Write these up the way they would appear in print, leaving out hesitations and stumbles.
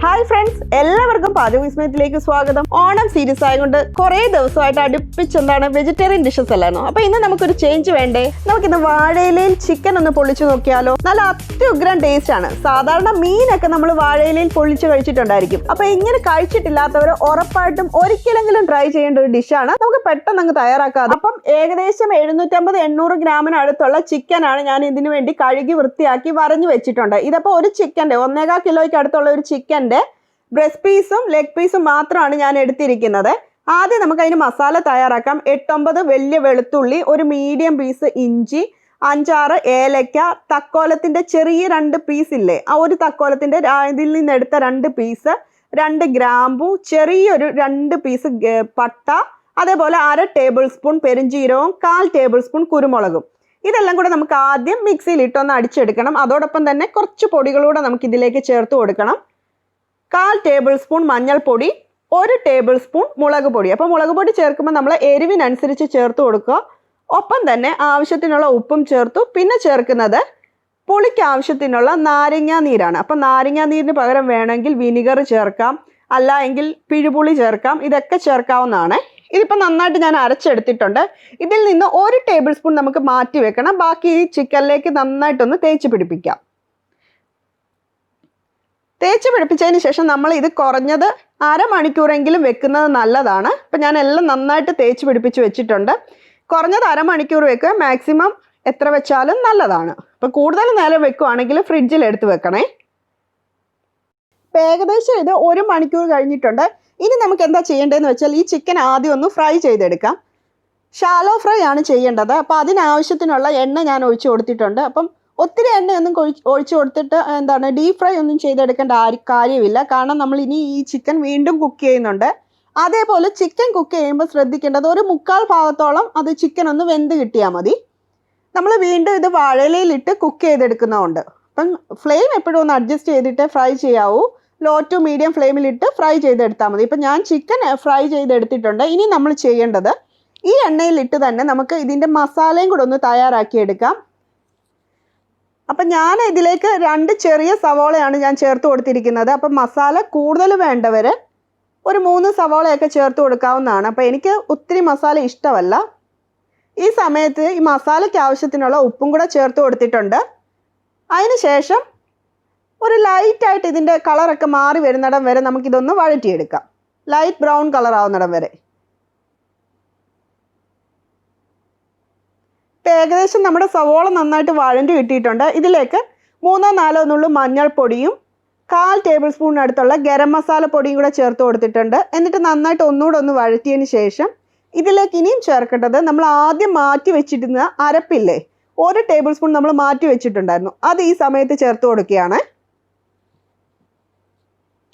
Hi friends, എല്ലാവർക്കും പാചക വിസ്മയത്തിലേക്ക് സ്വാഗതം. ഓണം സീരീസ് ആയതുകൊണ്ട് കുറേ ദിവസമായിട്ട് അടുപ്പിച്ചെന്താണ് വെജിറ്റേറിയൻ ഡിഷസ് അല്ലാണോ. അപ്പൊ ഇന്ന് നമുക്കൊരു ചേഞ്ച് വേണ്ടേ? നമുക്കിന്ന് വാഴയിലയിൽ ചിക്കൻ ഒന്ന് പൊള്ളിച്ചു നോക്കിയാലോ? നല്ല അത്യുഗ്രം ടേസ്റ്റ് ആണ്. സാധാരണ മീനൊക്കെ നമ്മൾ വാഴയിലയിൽ പൊള്ളിച്ച് കഴിച്ചിട്ടുണ്ടായിരിക്കും. അപ്പൊ ഇങ്ങനെ കഴിച്ചിട്ടില്ലാത്തവർ ഉറപ്പായിട്ടും ഒരിക്കലെങ്കിലും ട്രൈ ചെയ്യേണ്ട ഒരു ഡിഷാണ്. നമുക്ക് പെട്ടെന്ന് അങ്ങ് തയ്യാറാക്കാം. അപ്പം ഏകദേശം 750-800 ഗ്രാമിന് അടുത്തുള്ള ചിക്കനാണ് ഞാൻ ഇതിനു വേണ്ടി കഴുകി വൃത്തിയാക്കി വരഞ്ഞു വെച്ചിട്ടുണ്ട്. ഇതപ്പോൾ ഒരു ചിക്കൻ്റെ 1.25 കിലോയ്ക്ക് അടുത്തുള്ള ഒരു ചിക്കൻ ബ്രസ്റ്റ് പീസും ലെഗ് പീസും മാത്രമാണ് ഞാൻ എടുത്തിരിക്കുന്നത്. ആദ്യം നമുക്ക് അതിന് മസാല തയ്യാറാക്കാം. 8-9 വലിയ വെളുത്തുള്ളി, ഒരു മീഡിയം പീസ് ഇഞ്ചി, 5-6 ഏലക്ക, തക്കോലത്തിന്റെ ചെറിയ 2 പീസ് ഇല്ലേ, ആ ഒരു തക്കോലത്തിന്റെ ഇതിൽ നിന്ന് എടുത്ത 2 പീസ്, 2 ഗ്രാമ്പു, ചെറിയൊരു 2 പീസ് പട്ട, അതേപോലെ 1/2 ടേബിൾ സ്പൂൺ പെരിഞ്ചീരവും 1/4 ടേബിൾ സ്പൂൺ കുരുമുളകും. ഇതെല്ലാം കൂടെ നമുക്ക് ആദ്യം മിക്സിയിൽ ഇട്ടൊന്ന് അടിച്ചെടുക്കണം. അതോടൊപ്പം തന്നെ കുറച്ച് പൊടികളൂടെ നമുക്ക് ഇതിലേക്ക് ചേർത്ത് കൊടുക്കണം. 1/4 ടേബിൾ സ്പൂൺ മഞ്ഞൾപ്പൊടി, 1 ടേബിൾ സ്പൂൺ മുളക് പൊടി. അപ്പോൾ മുളക് പൊടി ചേർക്കുമ്പോൾ നമ്മൾ എരിവിനനുസരിച്ച് ചേർത്ത് കൊടുക്കുക. ഒപ്പം തന്നെ ആവശ്യത്തിനുള്ള ഉപ്പും ചേർത്തു. പിന്നെ ചേർക്കുന്നത് പുളിക്ക് ആവശ്യത്തിനുള്ള നാരങ്ങാ നീരാണ്. അപ്പം നാരങ്ങാ നീരിന് പകരം വേണമെങ്കിൽ വിനിഗർ ചേർക്കാം, അല്ല എങ്കിൽ പിഴുപുളി ചേർക്കാം. ഇതൊക്കെ ചേർക്കാവുന്നതാണ്. ഇതിപ്പോൾ നന്നായിട്ട് ഞാൻ അരച്ചെടുത്തിട്ടുണ്ട്. ഇതിൽ നിന്ന് 1 ടേബിൾ സ്പൂൺ നമുക്ക് മാറ്റി വെക്കണം. ബാക്കി ഈ ചിക്കനിലേക്ക് നന്നായിട്ടൊന്ന് തേച്ച് പിടിപ്പിക്കാം. തേച്ച് പിടിപ്പിച്ചതിന് ശേഷം നമ്മൾ ഇത് കുറഞ്ഞത് അരമണിക്കൂറെങ്കിലും വെക്കുന്നത് നല്ലതാണ്. ഇപ്പം ഞാൻ എല്ലാം നന്നായിട്ട് തേച്ച് പിടിപ്പിച്ച് വെച്ചിട്ടുണ്ട്. കുറഞ്ഞത് അരമണിക്കൂർ വെക്കുക. മാക്സിമം എത്ര വെച്ചാലും നല്ലതാണ്. ഇപ്പം കൂടുതൽ നേരം വെക്കുകയാണെങ്കിൽ ഫ്രിഡ്ജിൽ എടുത്ത് വെക്കണേ. ഇപ്പം ഏകദേശം ഇത് 1 മണിക്കൂർ കഴിഞ്ഞിട്ടുണ്ട്. ഇനി നമുക്ക് എന്താ ചെയ്യേണ്ടതെന്ന് വെച്ചാൽ ഈ ചിക്കൻ ആദ്യം ഒന്ന് ഫ്രൈ ചെയ്തെടുക്കാം. ഷാലോ ഫ്രൈ ആണ് ചെയ്യേണ്ടത്. അപ്പോൾ അതിനാവശ്യത്തിനുള്ള എണ്ണ ഞാൻ ഒഴിച്ചു കൊടുത്തിട്ടുണ്ട്. അപ്പം ഒത്തിരി എണ്ണയൊന്നും ഒഴിച്ചു കൊടുത്തിട്ട് ഡീപ് ഫ്രൈ ഒന്നും ചെയ്തെടുക്കേണ്ട കാര്യമില്ല. കാരണം നമ്മൾ ഇനി ഈ ചിക്കൻ വീണ്ടും കുക്ക് ചെയ്യുന്നുണ്ട്. അതേപോലെ ചിക്കൻ കുക്ക് ചെയ്യുമ്പോൾ ശ്രദ്ധിക്കേണ്ടത് ഒരു 1/4 ഭാഗത്തോളം അത് ചിക്കൻ ഒന്ന് വെന്ത് കിട്ടിയാൽ മതി. നമ്മൾ വീണ്ടും ഇത് വാഴയിലയിലിട്ട് കുക്ക് ചെയ്തെടുക്കുന്നതുകൊണ്ട് അപ്പം ഫ്ലെയിം എപ്പോഴും ഒന്ന് അഡ്ജസ്റ്റ് ചെയ്തിട്ട് ഫ്രൈ ചെയ്യാവൂ. ലോ ടു മീഡിയം ഫ്ലെയിമിലിട്ട് ഫ്രൈ ചെയ്തെടുത്താൽ മതി. ഇപ്പം ഞാൻ ചിക്കൻ ഫ്രൈ ചെയ്തെടുത്തിട്ടുണ്ട്. ഇനി നമ്മൾ ചെയ്യേണ്ടത് ഈ എണ്ണയിലിട്ട് തന്നെ നമുക്ക് ഇതിൻ്റെ മസാലയും കൂടെ ഒന്ന് തയ്യാറാക്കിയെടുക്കാം. അപ്പം ഞാൻ ഇതിലേക്ക് 2 ചെറിയ സവോളയാണ് ഞാൻ ചേർത്ത് കൊടുത്തിരിക്കുന്നത്. അപ്പം മസാല കൂടുതൽ വേണ്ടവർ ഒരു 3 സവോളയൊക്കെ ചേർത്ത് കൊടുക്കാവുന്നതാണ്. അപ്പോൾ എനിക്ക് ഒത്തിരി മസാല ഇഷ്ടമല്ല. ഈ സമയത്ത് ഈ മസാലയ്ക്ക് ആവശ്യത്തിനുള്ള ഉപ്പും കൂടെ ചേർത്ത് കൊടുത്തിട്ടുണ്ട്. അതിന് ശേഷം ഒരു ലൈറ്റായിട്ട് ഇതിൻ്റെ കളറൊക്കെ മാറി വരുന്നിടം വരെ നമുക്കിതൊന്ന് വഴറ്റിയെടുക്കാം. ലൈറ്റ് ബ്രൗൺ കളർ ആവുന്നിടം വരെ. ഏകദേശം നമ്മുടെ സവോള നന്നായിട്ട് വഴണ്ടി കിട്ടിയിട്ടുണ്ട്. ഇതിലേക്ക് 3-4 നുള്ളു മഞ്ഞൾപ്പൊടിയും 1/4 ടേബിൾ സ്പൂണിനടുത്തുള്ള ഗരം മസാല പൊടിയും കൂടെ ചേർത്ത് കൊടുത്തിട്ടുണ്ട്. എന്നിട്ട് നന്നായിട്ട് ഒന്നുകൂടെ ഒന്ന് വഴറ്റിയതിന് ശേഷം ഇതിലേക്ക് ഇനിയും ചേർക്കേണ്ടത് നമ്മൾ ആദ്യം മാറ്റി വെച്ചിരുന്ന അരപ്പില്ലേ, 1 ടേബിൾ സ്പൂൺ നമ്മൾ മാറ്റി വെച്ചിട്ടുണ്ടായിരുന്നു. അത് ഈ സമയത്ത് ചേർത്ത് കൊടുക്കുകയാണ്.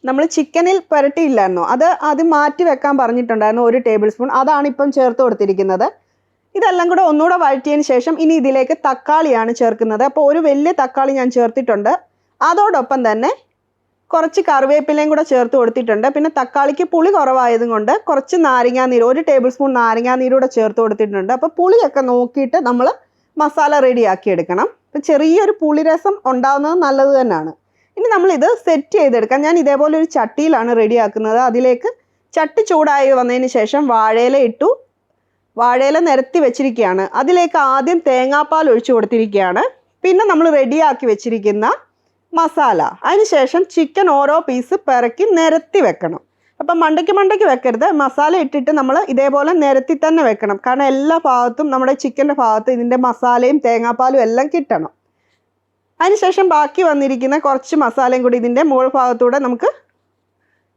നമ്മൾ ചിക്കനിൽ പുരട്ടിയില്ലായിരുന്നോ, അത് മാറ്റി വെക്കാൻ പറഞ്ഞിട്ടുണ്ടായിരുന്നു 1 ടേബിൾ സ്പൂൺ. അതാണ് ഇപ്പം ചേർത്ത് കൊടുത്തിരിക്കുന്നത്. ഇതെല്ലാം കൂടെ ഒന്നുകൂടെ വഴറ്റിയതിന് ശേഷം ഇനി ഇതിലേക്ക് തക്കാളിയാണ് ചേർക്കുന്നത്. അപ്പോൾ ഒരു വലിയ തക്കാളി ഞാൻ ചേർത്തിട്ടുണ്ട്. അതോടൊപ്പം തന്നെ കുറച്ച് കറിവേപ്പിലയും കൂടെ ചേർത്ത് കൊടുത്തിട്ടുണ്ട്. പിന്നെ തക്കാളിക്ക് പുളി കുറവായതും കൊണ്ട് കുറച്ച് നാരങ്ങാനീര്, 1 ടേബിൾ സ്പൂൺ നാരങ്ങാനീരൂടെ ചേർത്ത് കൊടുത്തിട്ടുണ്ട്. അപ്പോൾ പുളിയൊക്കെ നോക്കിയിട്ട് നമ്മൾ മസാല റെഡിയാക്കി എടുക്കണം. അപ്പം ചെറിയൊരു പുളിരസം ഉണ്ടാകുന്നത് നല്ലത് തന്നെയാണ്. ഇനി നമ്മളിത് സെറ്റ് ചെയ്തെടുക്കാം. ഞാൻ ഇതേപോലെ ഒരു ചട്ടിയിലാണ് റെഡിയാക്കുന്നത്. അതിലേക്ക് ചട്ടി ചൂടായി വന്നതിന് ശേഷം വാഴയില ഇട്ടു. വാഴയില നിരത്തി വെച്ചിരിക്കുകയാണ്. അതിലേക്ക് ആദ്യം തേങ്ങാപ്പാൽ ഒഴിച്ചു കൊടുത്തിരിക്കുകയാണ്. പിന്നെ നമ്മൾ റെഡിയാക്കി വെച്ചിരിക്കുന്ന മസാല, അതിനുശേഷം ചിക്കൻ ഓരോ പീസ് പിറക്കി നിരത്തി വെക്കണം. അപ്പം മണ്ടയ്ക്ക് വെക്കരുത്. മസാല ഇട്ടിട്ട് നമ്മൾ ഇതേപോലെ നിരത്തി തന്നെ വെക്കണം. കാരണം എല്ലാ ഭാഗത്തും നമ്മുടെ ചിക്കൻ്റെ ഭാഗത്ത് ഇതിൻ്റെ മസാലയും തേങ്ങാപ്പാലും എല്ലാം കിട്ടണം. അതിനുശേഷം ബാക്കി വന്നിരിക്കുന്ന കുറച്ച് മസാലയും കൂടി ഇതിൻ്റെ മുകൾ ഭാഗത്തൂടെ നമുക്ക്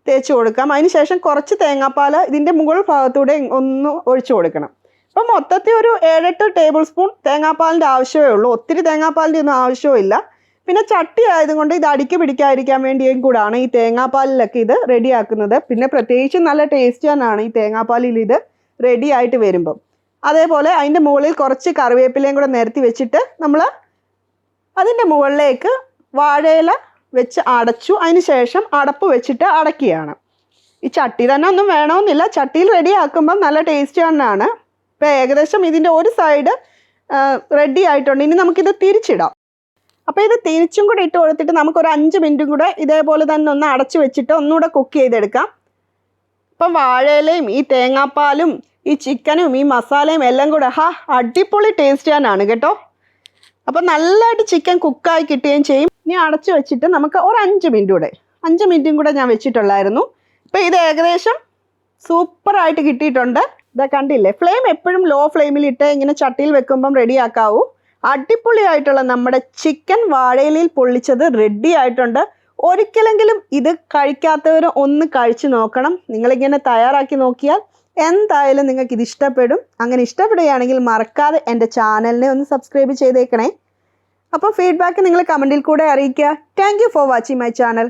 തേച്ച് കൊടുക്കാം. അതിനുശേഷം കുറച്ച് തേങ്ങാപ്പാൽ ഇതിൻ്റെ മുകൾ ഭാഗത്തൂടെ ഒന്ന് ഒഴിച്ചു കൊടുക്കണം. അപ്പം മൊത്തത്തിൽ ഒരു 7-8 ടേബിൾ സ്പൂൺ തേങ്ങാപ്പാലിൻ്റെ ആവശ്യമേ ഉള്ളൂ. ഒത്തിരി തേങ്ങാപ്പാലിൻ്റെ ഒന്നും ആവശ്യമില്ല. പിന്നെ ചട്ടി ആയതുകൊണ്ട് ഇത് അടിക്ക് പിടിക്കാതിരിക്കാൻ വേണ്ടിയും കൂടാണ് ഈ തേങ്ങാപ്പാലിലൊക്കെ ഇത് റെഡിയാക്കുന്നത്. പിന്നെ പ്രത്യേകിച്ച് നല്ല ടേസ്റ്റ് തന്നെയാണ് ഈ തേങ്ങാപ്പാലിൽ ഇത് റെഡി ആയിട്ട് വരുമ്പം. അതേപോലെ അതിൻ്റെ മുകളിൽ കുറച്ച് കറിവേപ്പിലയും കൂടെ നിരത്തി വെച്ചിട്ട് നമ്മൾ അതിൻ്റെ മുകളിലേക്ക് വാഴയില വെച്ച് അടച്ചു. അതിന് ശേഷം അടപ്പ് വെച്ചിട്ട് അടയ്ക്കുകയാണ്. ഈ ചട്ടി തന്നെ ഒന്നും വേണമെന്നില്ല. ചട്ടിയിൽ റെഡിയാക്കുമ്പം നല്ല ടേസ്റ്റ് തന്നെയാണ്. ഇപ്പോൾ ഏകദേശം ഇതിൻ്റെ ഒരു സൈഡ് റെഡി ആയിട്ടുണ്ട്. ഇനി നമുക്കിത് തിരിച്ചിടാം. അപ്പോൾ ഇത് തിരിച്ചും കൂടി ഇട്ട് കൊടുത്തിട്ട് നമുക്കൊരു 5 മിനിറ്റും കൂടെ ഇതേപോലെ തന്നെ ഒന്ന് അടച്ചു വെച്ചിട്ട് ഒന്നുകൂടെ കുക്ക് ചെയ്തെടുക്കാം. ഇപ്പം വാഴയിലയും ഈ തേങ്ങാപ്പാലും ഈ ചിക്കനും ഈ മസാലയും എല്ലാം കൂടെ അടിപൊളി ടേസ്റ്റ് ചെയ്യാനാണ് കേട്ടോ. അപ്പോൾ നല്ലതായിട്ട് ചിക്കൻ കുക്കായി കിട്ടുകയും ചെയ്യും. ഇനി അടച്ചു വെച്ചിട്ട് നമുക്ക് ഒരു 5 മിനിറ്റും കൂടെ ഞാൻ വെച്ചിട്ടുള്ളായിരുന്നു. ഇപ്പോൾ ഇത് ഏകദേശം സൂപ്പറായിട്ട് കിട്ടിയിട്ടുണ്ട്. ഇതാ കണ്ടില്ലേ, ഫ്ലെയിം എപ്പോഴും ലോ ഫ്ലെയിമിലിട്ട് ഇങ്ങനെ ചട്ടിയിൽ വെക്കുമ്പം റെഡിയാക്കാവൂ. അടിപൊളിയായിട്ടുള്ള നമ്മുടെ ചിക്കൻ വാഴയിലയിൽ പൊള്ളിച്ചത് റെഡി ആയിട്ടുണ്ട്. ഒരിക്കലെങ്കിലും ഇത് കഴിക്കാത്തവർ ഒന്ന് കഴിച്ചു നോക്കണം. നിങ്ങളിങ്ങനെ തയ്യാറാക്കി നോക്കിയാൽ എന്തായാലും നിങ്ങൾക്ക് ഇത് ഇഷ്ടപ്പെടും. അങ്ങനെ ഇഷ്ടപ്പെടുകയാണെങ്കിൽ മറക്കാതെ എൻ്റെ ചാനലിനെ ഒന്ന് സബ്സ്ക്രൈബ് ചെയ്തേക്കണേ. അപ്പോൾ ഫീഡ്ബാക്ക് നിങ്ങൾ കമൻറ്റിൽ കൂടെ അറിയിക്കുക. Thank you for watching my channel.